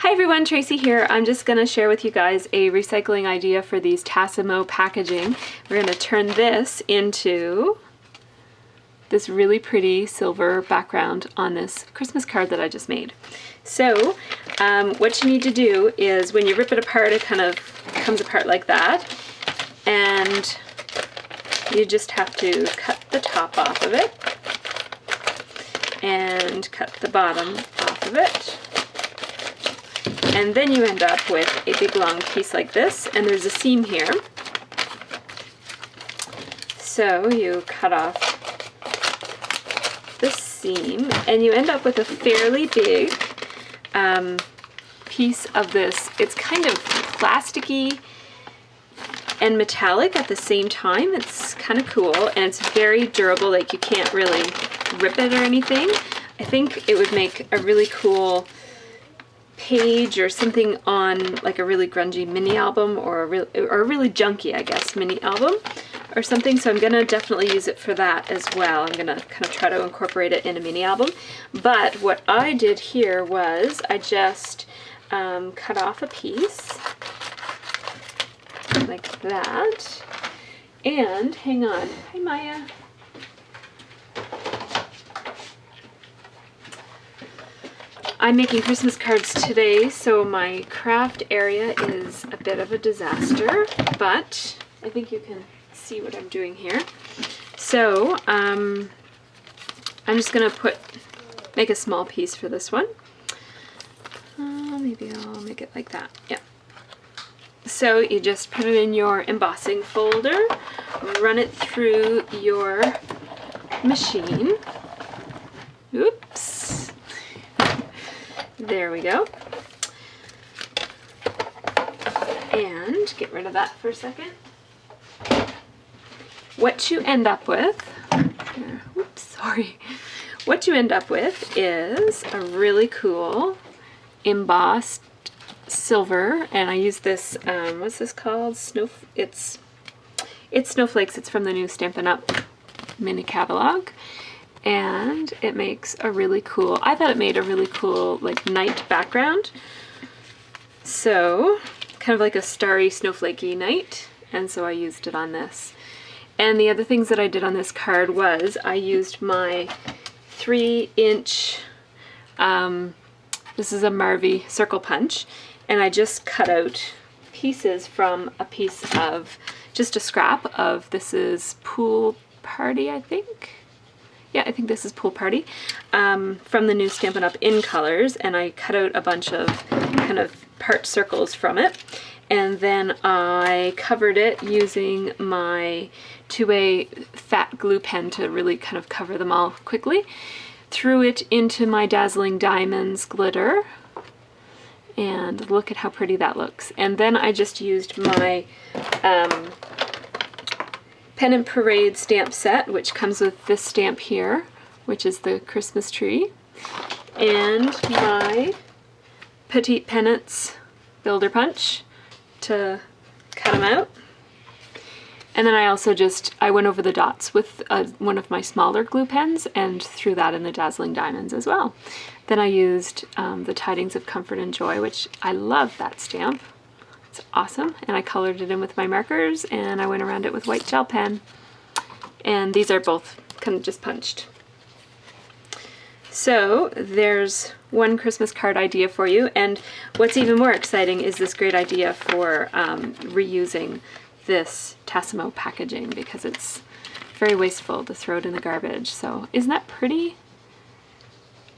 Hi everyone, Tracy here. I'm just going to share with you guys a recycling idea for these Tassimo packaging. We're going to turn this into this really pretty silver background on this Christmas card that I just made. So what you need to do is when you rip it apart, it kind of comes apart like that, and you just have to cut the top off of it and cut the bottom off of it. And then you end up with a big long piece like this, and there's a seam here. So you cut off the seam, and you end up with a fairly big piece of this. It's kind of plasticky and metallic at the same time. It's kind of cool, and it's very durable, like you can't really rip it or anything. I think it would make a really cool page or something on like a really grungy mini album, or a really junky, I guess, mini album or something. So I'm gonna definitely use it for that as well. I'm gonna kind of try to incorporate it in a mini album. But what I did here was I just cut off a piece like that. And hang on, hi Maya. I'm making Christmas cards today, so my craft area is a bit of a disaster, but I think you can see what I'm doing here. So I'm just gonna make a small piece for this one. Maybe I'll make it like that. Yeah. So you just put it in your embossing folder, run it through your machine. Oops. There we go. And get rid of that for a second. What you end up with, oops, sorry. What you end up with is a really cool embossed silver, and I use this, what's this called? It's Snowflakes. It's from the new Stampin' Up! Mini catalog. And it makes a really cool, I thought it made a really cool like night background. So kind of like a starry snowflakey night, and so I used it on this. And the other things that I did on this card was I used my 3-inch, this is a Marvy circle punch, and I just cut out pieces from a piece of, just a scrap of, this is Pool Party, I think. Yeah, I think this is Pool Party, from the new Stampin' Up! In Colors, and I cut out a bunch of kind of part circles from it, and then I covered it using my 2A fat glue pen to really kind of cover them all quickly. Threw it into my Dazzling Diamonds glitter, and look at how pretty that looks. And then I just used my Pen and Parade stamp set, which comes with this stamp here, which is the Christmas tree, and my Petite Pennants Builder Punch to cut them out. And then I also I went over the dots with one of my smaller glue pens and threw that in the Dazzling Diamonds as well. Then I used the Tidings of Comfort and Joy, which I love that stamp. It's awesome, and I colored it in with my markers, and I went around it with white gel pen, and these are both kind of just punched. So there's one Christmas card idea for you, and what's even more exciting is this great idea for reusing this Tassimo packaging, because it's very wasteful to throw it in the garbage. So isn't that pretty?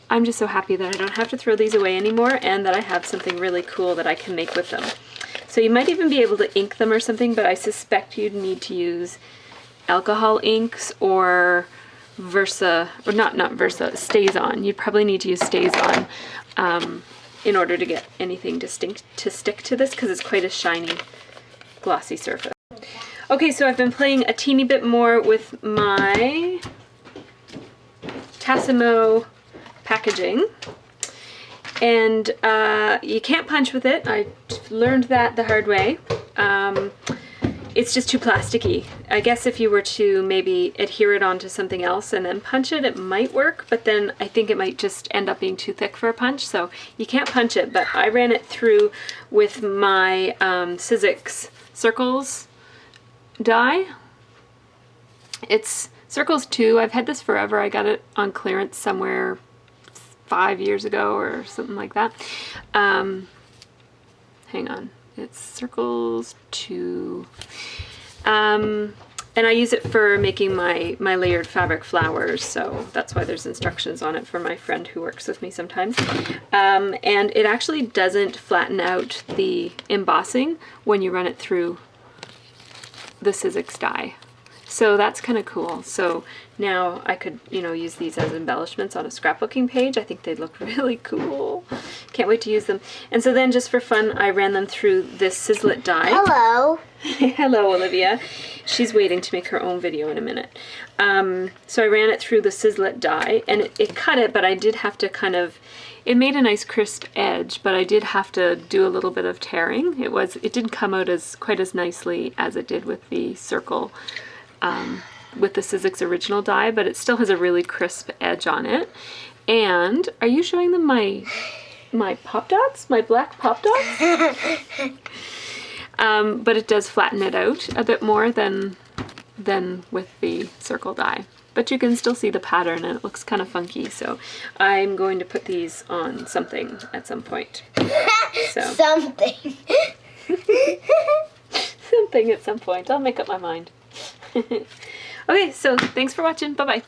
I'm just so happy that I don't have to throw these away anymore, and that I have something really cool that I can make with them. So you might even be able to ink them or something, but I suspect you'd need to use alcohol inks or Versa, or not Versa, StazOn. You'd probably need to use StazOn in order to get anything to stick to this, because it's quite a shiny, glossy surface. Okay, so I've been playing a teeny bit more with my Tassimo packaging. And you can't punch with it. I learned that the hard way. it's just too plasticky. I guess if you were to maybe adhere it onto something else and then punch it, it might work, but then I think it might just end up being too thick for a punch, so you can't punch it. But I ran it through with my Sizzix Circles die. It's Circles 2. I've had this forever. I got it on clearance somewhere 5 years ago or something like that. Hang on. It's Circles 2. And I use it for making my layered fabric flowers, so that's why there's instructions on it for my friend who works with me sometimes. And it actually doesn't flatten out the embossing when you run it through the Sizzix die. So that's kind of cool. So now I could, you know, use these as embellishments on a scrapbooking page. I think they'd look really cool. Can't wait to use them. And so then just for fun, I ran them through this Sizzlet die. Hello. Hello, Olivia. She's waiting to make her own video in a minute. So I ran it through the Sizzlet die, and it cut it, but I did have to kind of, it made a nice crisp edge, but I did have to do a little bit of tearing. It didn't come out quite as nicely as it did with the circle, with the Sizzix original die, but it still has a really crisp edge on it. And are you showing them my pop dots? My black pop dots? But it does flatten it out a bit more than with the circle die. But you can still see the pattern and it looks kind of funky, so I'm going to put these on something at some point. So. Something. Something at some point. I'll make up my mind. Okay, so thanks for watching. Bye-bye.